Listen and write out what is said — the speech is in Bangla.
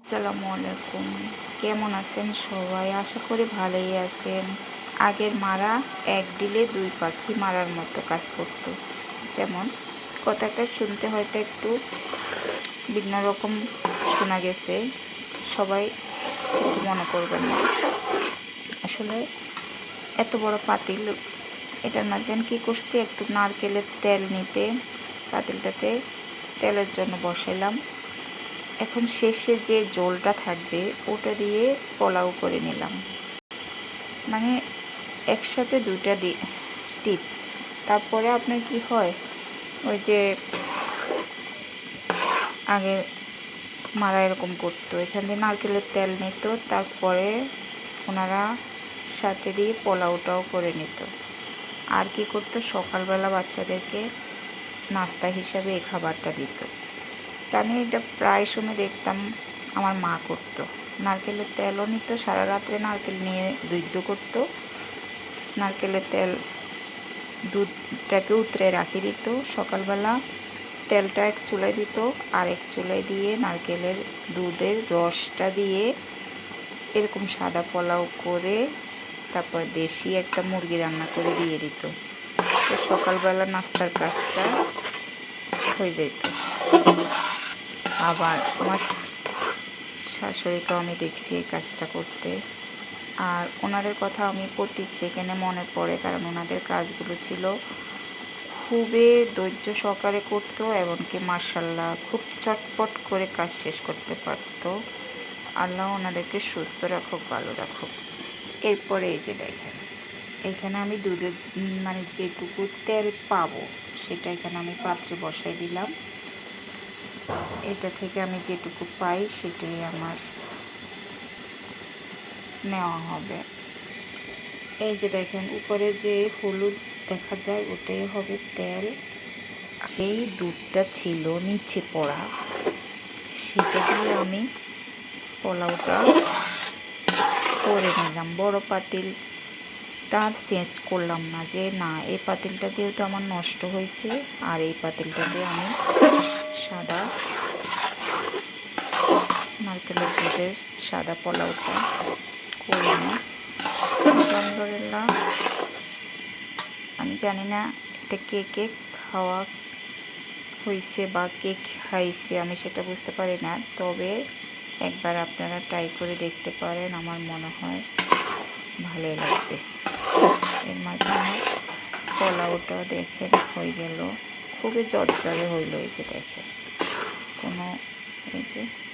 আসসালামু আলাইকুম। কেমন আছেন সবাই? আশা করি ভালোই আছেন। আগের মারা এক ডিলে দুই পাখি মারার মতো কাজ করত। যেমন কথাটা শুনতে হয়তো একটু ভিন্ন রকম শোনা গেছে, সবাই কিছু মনে করবেন না। আসলে এত বড় পাতিল, এটার মধ্যে কী করছি, একটু নারকেলের তেল নিতে পাতিলটাতে তেলের জন্য বসাইলাম। এখন শেষে যে জলটা থাকবে ওটা দিয়ে পোলাও করে নিলাম। মানে একসাথে দুটা টিপস। তারপরে আপনার কি হয়, ওই যে আগে মারা এরকম করতো, এখান দিয়ে নারকেলের তেল নিত, তারপরে ওনারা সাথে দিয়ে পোলাওটাও করে নিত। আর কি করতো, সকালবেলা বাচ্চাদেরকে নাস্তা হিসাবে এই খাবারটা দিত। তা আমি এটা প্রায় সময় দেখতাম আমার মা করতো। নারকেলের তেলও নিত, সারা রাত্রে নারকেল নিয়ে যুদ্ধ করতো। নারকেলের তেল দুধটাকে উতরে রাখিয়ে দিত, সকালবেলা তেলটা এক চুলায় দিত, আর এক চুলায় দিয়ে নারকেলের দুধের রসটা দিয়ে এরকম সাদা পোলাও করে তারপর দেশি একটা মুরগি রান্না করে দিয়ে দিত। তো সকালবেলা নাস্তার কাজটা হয়ে যেত। আবার আমার শাশুড়িকেও আমি দেখছি এই কাজটা করতে। আর ওনাদের কথা আমি প্রতি সেকেন্ডে মনে পড়ে, কারণ ওনাদের কাজগুলো ছিল খুবই ধৈর্য সহকারে করতো, এমনকি মাশাআল্লাহ খুব চটপট করে কাজ শেষ করতে পারতো। আল্লাহ ওনাদেরকে সুস্থ রাখুক, ভালো রাখুক। এরপরে এই যে দেখেন, এখানে আমি দুধের মানে যেটুকু তেল পাবো সেটা এখানে আমি পাত্রে বসাই দিলাম। এটা থেকে আমি যেটুকু পাই সেটাই আমার নেওয়া হবে। এই যে দেখেন উপরে যে হলুদ দেখা যায় ওটাই হবে তেল। যেই দুধটা ছিল নিচে পড়া সেটা দিয়ে আমি পোলাওটা করে নিলাম। বড় পাতিলটা আর চেঞ্জ করলাম না, যে না এই পাতিলটা যেহেতু আমার নষ্ট হয়েছে, আর এই পাতিলটাতে আমি সাদা নারকেলের দুধের সাদা পোলাওটা করে নিই। আলহামদুলিল্লাহ, আমি জানি না এটা কে কে খাওয়া হয়েছে বা কে খাইছে, আমি সেটা বুঝতে পারি না। তবে একবার আপনারা ট্রাই করে দেখতে পারেন, আমার মনে হয় ভালোই লাগবে। এর মাধ্যমে পোলাওটা দেখেন হয়ে গেল, খুবই জর্জরে হইল। এই যে দেখেন কোনো এই যে